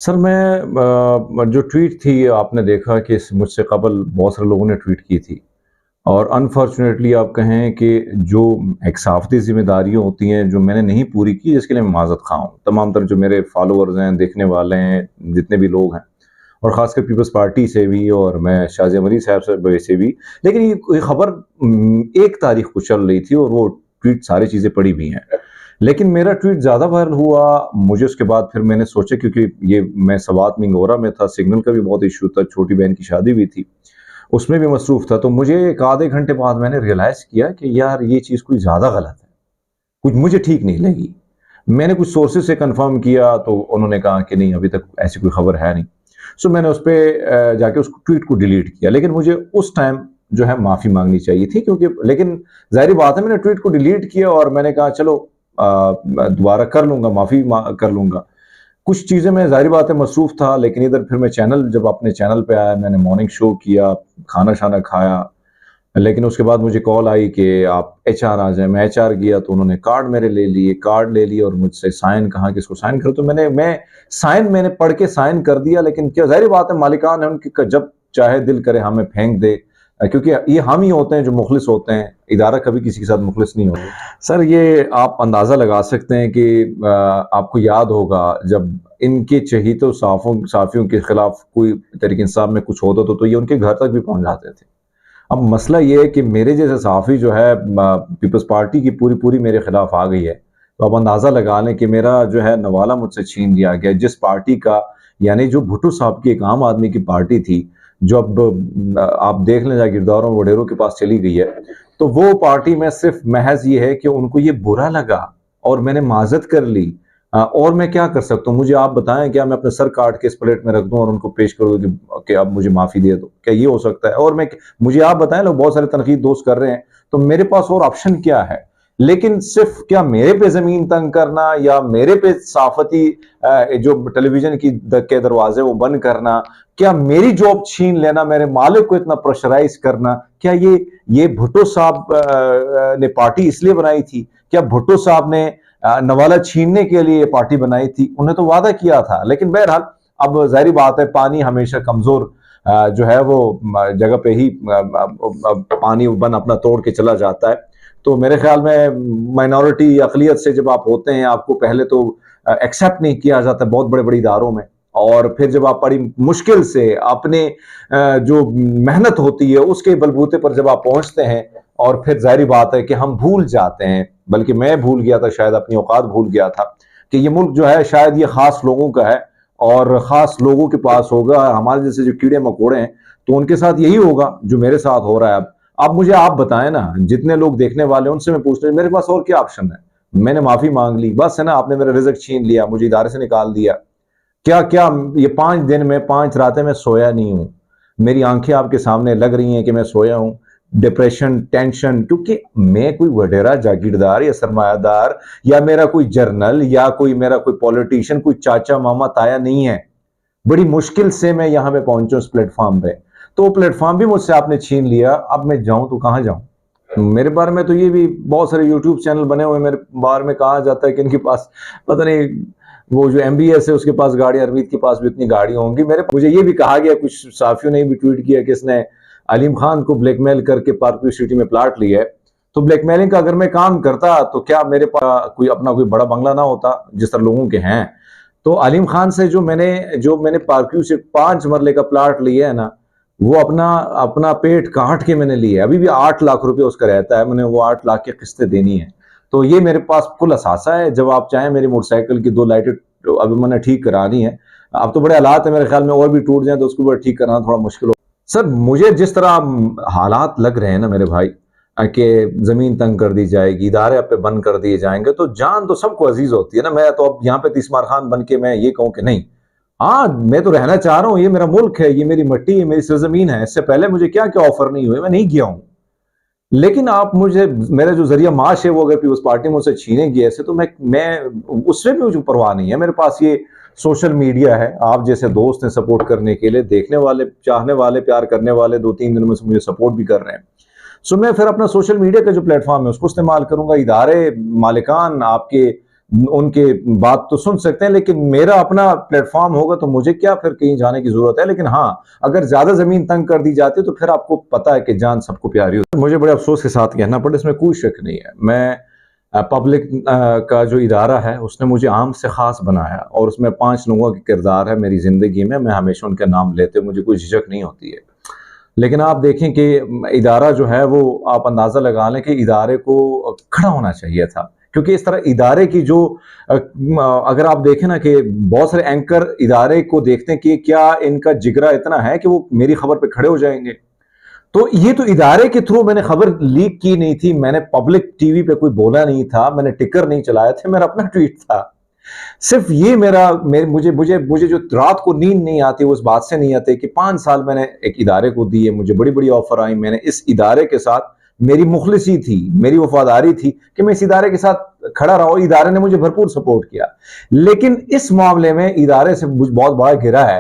Sir मैं जो tweet थी आपने देखा कि मुझसे कबल बहुत सारे लोगों ने ट्वीट की थी और अनफॉर्चुनेटली आप कहें कि जो एक सहाफ़ती ज़िम्मेदारियाँ होती हैं जो मैंने नहीं पूरी की जिसके लिए मैं माज़रत ख़्वाह हूँ। तमाम तर जो मेरे फ़ॉलोअर्स हैं, देखने वाले हैं, जितने भी लोग हैं और ख़ासकर पीपल्स पार्टी से भी और मैं शाज़िया मरीज़ साहब से वैसे भी। लेकिन ये खबर 1 तारीख़ को चल रही थी और वो ट्वीट सारी चीज़ें पड़ी हुई हैं। लेकिन मेरा ट्वीट ज़्यादा वायरल हुआ, मुझे उसके बाद फिर मैंने सोचा क्योंकि ये मैं सवात मिंगोरा में था, सिग्नल का भी बहुत इश्यू था, छोटी बहन की शादी भी थी, उसमें भी मसरूफ़ था। तो मुझे 1 आधे घंटे बाद मैंने रियलाइज़ किया कि यार ये चीज़ कोई ज़्यादा गलत है, कुछ मुझे ठीक नहीं लगी। मैंने कुछ सोर्सेज़ से कन्फर्म किया तो उन्होंने कहा कि नहीं अभी तक ऐसी कोई खबर है नहीं। सो मैंने उस पे जाके उस ट्वीट को डिलीट किया। लेकिन मुझे उस टाइम जो है माफ़ी माँगनी चाहिए थी क्योंकि लेकिन ज़ाहिर-सी बात है मैंने ट्वीट को डिलीट किया और मैंने कहा चलो मैं दोबारा कर लूँगा, माफ़ी कर लूँगा। कुछ चीज़ें मैं ज़ाहिर बात है मसरूफ़ था लेकिन इधर फिर मैं जब अपने चैनल पे आया मैंने मॉर्निंग शो किया, खाना-शाना खाया। लेकिन उसके बाद मुझे कॉल आई कि आप एचआर आ जाएँ, मैं एचआर गया तो उन्होंने कार्ड ले लिए और मुझसे साइन कहा कि इसको साइन करो तो मैंने पढ़ के साइन कर दिया लेकिन क्या ज़ाहिर बात है मालिकान है उनकी जब चाहे दिल करे हमें फेंक दे क्योंकि ये हम ही होते हैं जो मुखलिस होते हैं, इदारा कभी किसी के साथ मुखलिस नहीं होता। सर ये आप अंदाज़ा लगा सकते हैं कि आपको याद होगा जब इनके चहीते सहाफ़ियों के खिलाफ कोई तहरीक इंसाफ में कुछ होता तो ये उनके घर तक भी पहुँच जाते थे। अब मसला ये है कि मेरे जैसे सहाफ़ी जो है पीपल्स पार्टी की पूरी मेरे खिलाफ आ गई है। तो आप अंदाज़ा लगा लें कि मेरा जो है नवाला मुझसे छीन लिया गया जिस पार्टी का यानी जो भुट्टो साहब की एक आम आदमी की पार्टी थी, जो अब आप देख लें जागीरदारों वडेरों के पास चली गई है। तो वो पार्टी में सिर्फ़ महज़ ये है कि उनको ये बुरा लगा और मैंने माज़रत कर ली। और मैं क्या कर सकता हूँ? मुझे आप बताएँ क्या मैं अपना सर काट के इस प्लेट में रख दूँ और उनको पेश कर दूँ कि आप मुझे माफ़ी दे दो? क्या ये हो सकता है? और मुझे आप बताएँ लोग बहुत सारे तनकीद दोस्त कर रहे हैं, तो मेरे पास और ऑप्शन क्या है? लेकिन सिर्फ़ क्या मेरे पे ज़मीन तंग करना या मेरे पे सहाफ़ती जो टेलीविज़न के दरवाज़े वो बंद करना, क्या मेरी जॉब छीन लेना, मेरे मालिक को इतना प्रेशराइज़ करना, क्या ये भुट्टो साहब ने पार्टी इसलिए बनाई थी? क्या भुट्टो साहब ने नवाला छीनने के लिए पार्टी बनाई थी? उन्हें तो वादा किया था, लेकिन बहरहाल अब ज़ाहिर बात है पानी हमेशा कमज़ोर जो है वो जगह पे ही पानी बन अपना तोड़ के चला जाता है। तो मेरे ख्याल में माइनॉरिटी अक़लियत से जब आप होते हैं, आपको पहले तो एक्सेप्ट नहीं किया जाता बहुत बड़े-बड़े इदारों में और फिर जब आप बड़ी मुश्किल से अपने जो मेहनत होती है उसके बलबूते पर जब आप पहुँचते हैं और फिर ज़ाहिर बात है कि हम भूल जाते हैं, बल्कि मैं भूल गया था शायद अपनी औकात भूल गया था कि ये मुल्क जो है शायद ये ख़ास लोगों का है और ख़ास लोगों के पास होगा, हमारे जैसे जो कीड़े-मकोड़े हैं, तो उनके साथ यही होगा जो मेरे साथ हो रहा है अब। अब मुझे आप बताएँ ना, जितने लोग देखने वाले हैं उनसे मैं पूछ रहा हूँ मेरे पास और क्या ऑप्शन है? मैंने माफ़ी माँग ली, बस है ना आपने मेरा रिज़्क छीन लिया, मुझे इदारे से निकाल दिया। क्या-क्या ये 5 दिन में 5 रातें मैं सोया नहीं हूँ। मेरी आँखें आपके सामने लग रही हैं कि मैं सोया हूँ। डिप्रेशन, टेंशन क्योंकि मैं कोई वडेरा जागीरदार या सरमायादार या मेरा कोई जर्नल या मेरा कोई पॉलिटिशियन, कोई चाचा, मामा, ताया नहीं है। बड़ी मुश्किल से मैं यहाँ पे पहुँचा उस प्लेटफ़ॉर्म पे। तो वो प्लेटफ़ॉर्म भी मुझसे आपने छीन लिया, अब मैं जाऊँ तो कहाँ जाऊँ? मेरे बारे में तो ये भी बहुत सारे यूट्यूब चैनल बने हुए हैं, मेरे बारे में कहा जाता है कि इनके पास पता नहीं वो जो एमबीएस है उसके पास गाड़ी, हरमीत के पास भी इतनी गाड़ियाँ होंगी। मुझे ये भी कहा गया कुछ सहाफ़ियों ने भी ट्वीट किया कि इसने अलीम खान को ब्लैकमेल करके पार्क सिटी में प्लॉट लिया है। तो ब्लैकमेलिंग का अगर मैं काम करता तो क्या मेरे पास कोई बड़ा बंगला ना होता जिस तरह लोगों के हैं। तो अलीम खान से जो मैंने पार्क से 5 मरले का प्लॉट लिया है ना, वो अपना अपना पेट काट के मैंने लिया है। अभी भी 8 लाख रुपए उसका रहता है, मैंने वो 8 लाख की किस्तें देनी है। तो ये मेरे पास कुल असासा है, जब आप चाहें मेरी मोटरसाइकिल की 2 लाइटें तो अभी मैंने ठीक करानी है। अब तो बड़े हालात है मेरे ख्याल में और भी टूट जाएँ तो उसको भी ठीक कराना थोड़ा मुश्किल हो। सर मुझे जिस तरह हालात लग रहे हैं ना मेरे भाई कि ज़मीन तंग कर दी जाएगी, इदारे अब पे बंद कर दिए जाएँगे, तो जान तो सबको अज़ीज़ होती है ना। मैं तो अब यहाँ पे तीसमार खान बन के मैं ये कहूँ कि नहीं, हाँ, मैं तो रहना चाह रहा हूँ, ये मेरा मुल्क है, ये मेरी मिट्टी है, मेरी सरज़मीन है। इससे पहले मुझे क्या-क्या ऑफ़र नहीं हुए, मैं नहीं गया हूँ। लेकिन आप मुझे मेरा जो ज़रिया माश है वो अगर पीपल्स पार्टी मुझसे छीनेगी ऐसे तो मैं उससे भी मुझे परवाह नहीं है। मेरे पास ये सोशल मीडिया है, आप जैसे दोस्त हैं सपोर्ट करने के लिए, देखने वाले, चाहने वाले, प्यार करने वाले 2-3 दिनों में से मुझे सपोर्ट भी कर रहे हैं। सो मैं फिर अपना सोशल मीडिया का जो प्लेटफ़ॉर्म है उसको इस्तेमाल करूँगा। इदारे, मालिकान आपके उनके बात तो सुन सकते हैं, लेकिन मेरा अपना प्लेटफॉर्म होगा तो मुझे क्या फिर कहीं जाने की जरूरत है। लेकिन हाँ, अगर ज्यादा जमीन तंग कर दी जाती है तो फिर आपको पता है कि जान सबको प्यारी होती है। मुझे बड़े अफसोस के साथ कहना पड़ा, इसमें कोई शक नहीं है। मैं पब्लिक का जो इदारा है उसने मुझे आम से ख़ास बनाया और उसमें 5 लोगों के किरदार है मेरी ज़िंदगी में, मैं हमेशा उनका नाम लेते मुझे कोई झिझक नहीं होती है। लेकिन आप देखें कि इदारा जो है वो आप अंदाज़ा लगा लें कि इदारे को खड़ा होना चाहिए था। क्योंकि इस तरह इदारे की जो अगर आप देखें ना कि बहुत सारे एंकर इदारे को देखते हैं कि क्या इनका जिगरा इतना है कि वो मेरी खबर पे खड़े हो जाएंगे। तो ये तो इदारे के थ्रू मैंने खबर लीक की नहीं थी, मैंने पब्लिक टीवी पे कोई बोला नहीं था, मैंने टिकर नहीं चलाया था, मेरा अपना ट्वीट था। सिर्फ ये मुझे मुझे मुझे जो रात को नींद नहीं आती वो उस बात से नहीं आती कि 5 साल मैंने एक इदारे को दिए, मुझे बड़ी बड़ी ऑफर आई, मैंने इस इदारे के साथ मेरी मुखलिसी थी, मेरी वफादारी थी कि मैं इस इदारे के साथ खड़ा रहा और इदारे ने मुझे भरपूर सपोर्ट किया। लेकिन इस मामले में इदारे से बहुत बड़ा गिरा है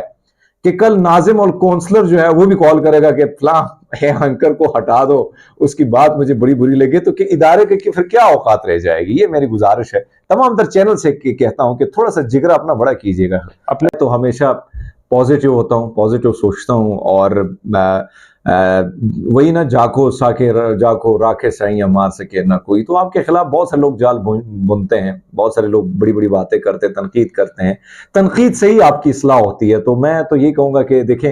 कि कल नाजिम और काउंसलर जो है वो भी कॉल करेगा कि फलां एंकर को हटा दो, उसकी बात मुझे बड़ी बुरी लगी, तो कि इदारे के फिर क्या औकात रह जाएगी। ये मेरी गुजारिश है तमाम तर चैनल से कहता हूं कि थोड़ा सा जिगरा अपना बड़ा कीजिएगा। अपने तो हमेशा पॉजिटिव होता हूं, पॉजिटिव सोचता हूं और वही ना, जाको राखे साइयां मार सके ना कोई। तो आपके खिलाफ बहुत सारे लोग जाल बुनते हैं, बहुत सारे लोग बड़ी बड़ी बातें करते हैं, तनकीद करते हैं, तनकीद से ही आपकी इस्लाह होती है। तो मैं तो ये कहूंगा कि देखें,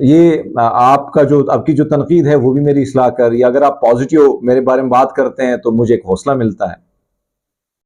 ये आपकी जो तनकीद है वो भी मेरी इस्लाह कर, या अगर आप पॉजिटिव मेरे बारे में बात करते हैं तो मुझे एक हौसला मिलता है।